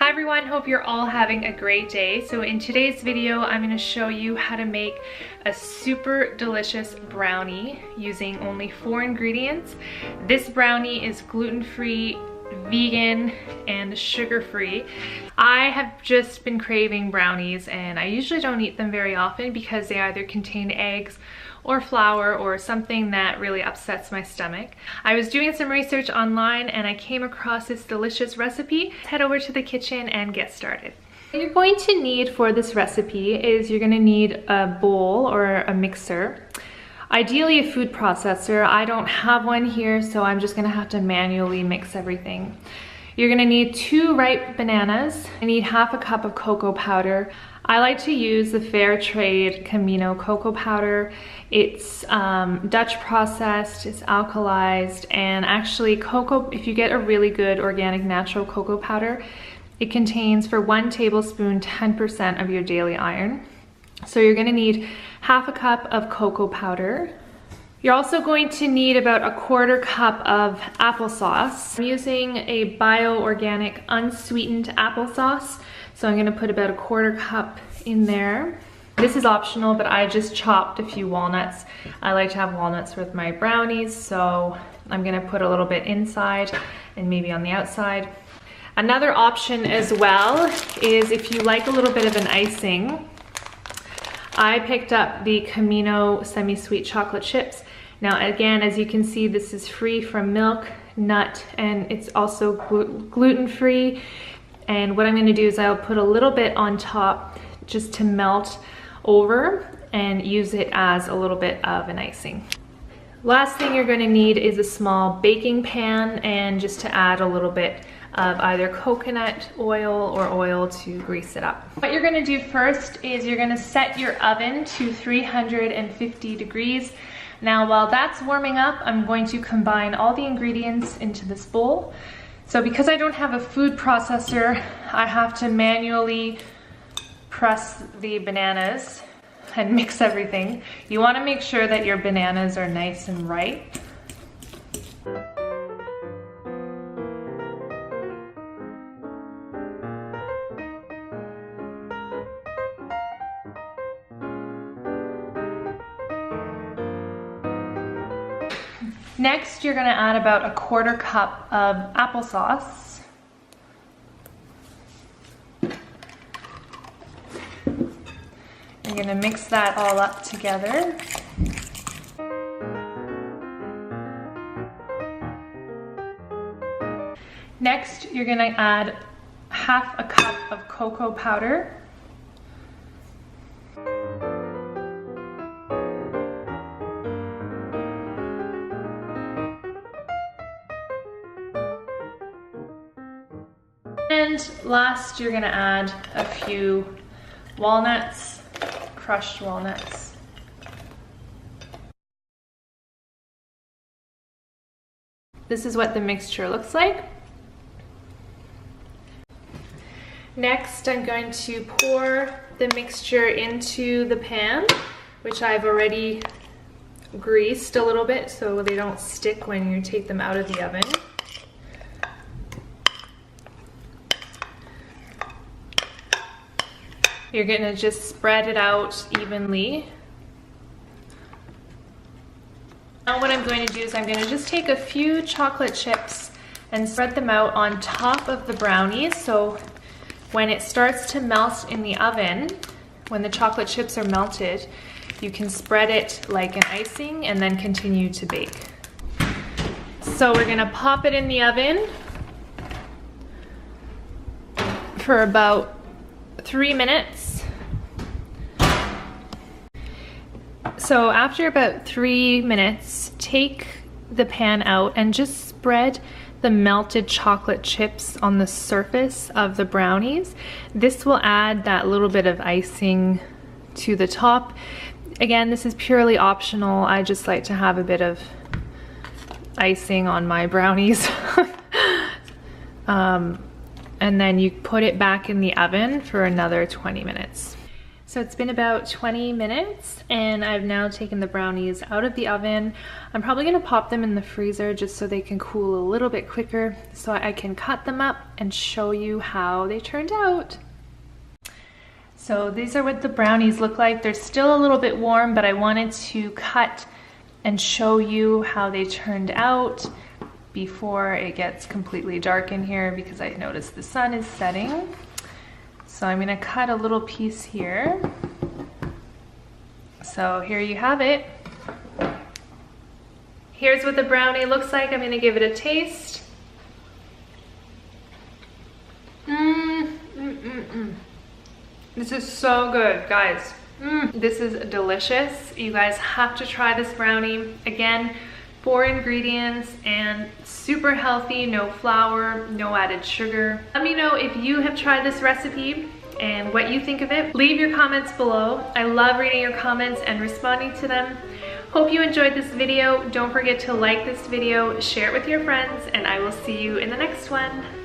Hi everyone, hope you're all having a great day. So in today's video, I'm going to show you how to make a super delicious brownie using only 4 ingredients. This brownie is gluten-free, vegan, and sugar-free. I have just been craving brownies and I usually don't eat them very often because they either contain eggs or flour or something that really upsets my stomach. I was doing some research online and I came across this delicious recipe. Let's head over to the kitchen and get started. What you're going to need for this recipe is you're going to need a bowl or a mixer. Ideally a food processor. I don't have one here, so I'm just going to have to manually mix everything. You're going to need 2 ripe bananas. You need half a cup of cocoa powder. I like to use the fair trade Camino cocoa powder. It's Dutch processed, it's alkalized, and actually cocoa, if you get a really good organic natural cocoa powder, it contains for 1 tablespoon 10% of your daily iron. So you're going to need half a cup of cocoa powder. You're also going to need about a 1/4 cup of applesauce. I'm using a bio-organic unsweetened applesauce, so I'm going to put about a 1/4 cup in there. This is optional, but I just chopped a few walnuts. I like to have walnuts with my brownies, so I'm going to put a little bit inside and maybe on the outside. Another option as well is if you like a little bit of an icing, I picked up the Camino semi-sweet chocolate chips. Now again, as you can see, this is free from milk, nut, and it's also gluten-free. And what I'm going to do is I'll put a little bit on top just to melt over and use it as a little bit of an icing. Last thing you're going to need is a small baking pan and just to add a little bit of either coconut oil or oil to grease it up. What you're going to do first is you're going to set your oven to 350 degrees. Now while that's warming up, I'm going to combine all the ingredients into this bowl. So because I don't have a food processor, I have to manually press the bananas and mix everything. You want to make sure that your bananas are nice and ripe. Next, you're going to add about a 1/4 cup of applesauce. You're going to mix that all up together. Next, you're going to add half a cup of cocoa powder. And last, you're going to add a few walnuts, crushed walnuts. This is what the mixture looks like. Next, I'm going to pour the mixture into the pan, which I've already greased a little bit so they don't stick when you take them out of the oven. You're going to just spread it out evenly. Now what I'm going to do is I'm going to just take a few chocolate chips and spread them out on top of the brownies. So when it starts to melt in the oven, when the chocolate chips are melted, you can spread it like an icing and then continue to bake. So we're going to pop it in the oven for about 3 minutes. So after about 3 minutes, take the pan out and just spread the melted chocolate chips on the surface of the brownies. This will add that little bit of icing to the top. Again, this is purely optional. I just like to have a bit of icing on my brownies. And then you put it back in the oven for another 20 minutes. So it's been about 20 minutes and I've now taken the brownies out of the oven. I'm probably gonna pop them in the freezer just so they can cool a little bit quicker so I can cut them up and show you how they turned out. So these are what the brownies look like. They're still a little bit warm, but I wanted to cut and show you how they turned out before it gets completely dark in here because I noticed the sun is setting. So I'm gonna cut a little piece here. So here you have it. Here's what the brownie looks like. I'm gonna give it a taste. This is so good, guys. This is delicious. You guys have to try this brownie. Again, 4 ingredients and super healthy, no flour, no added sugar. Let me know if you have tried this recipe and what you think of it. Leave your comments below. I love reading your comments and responding to them. Hope you enjoyed this video. Don't forget to like this video, share it with your friends, and I will see you in the next one.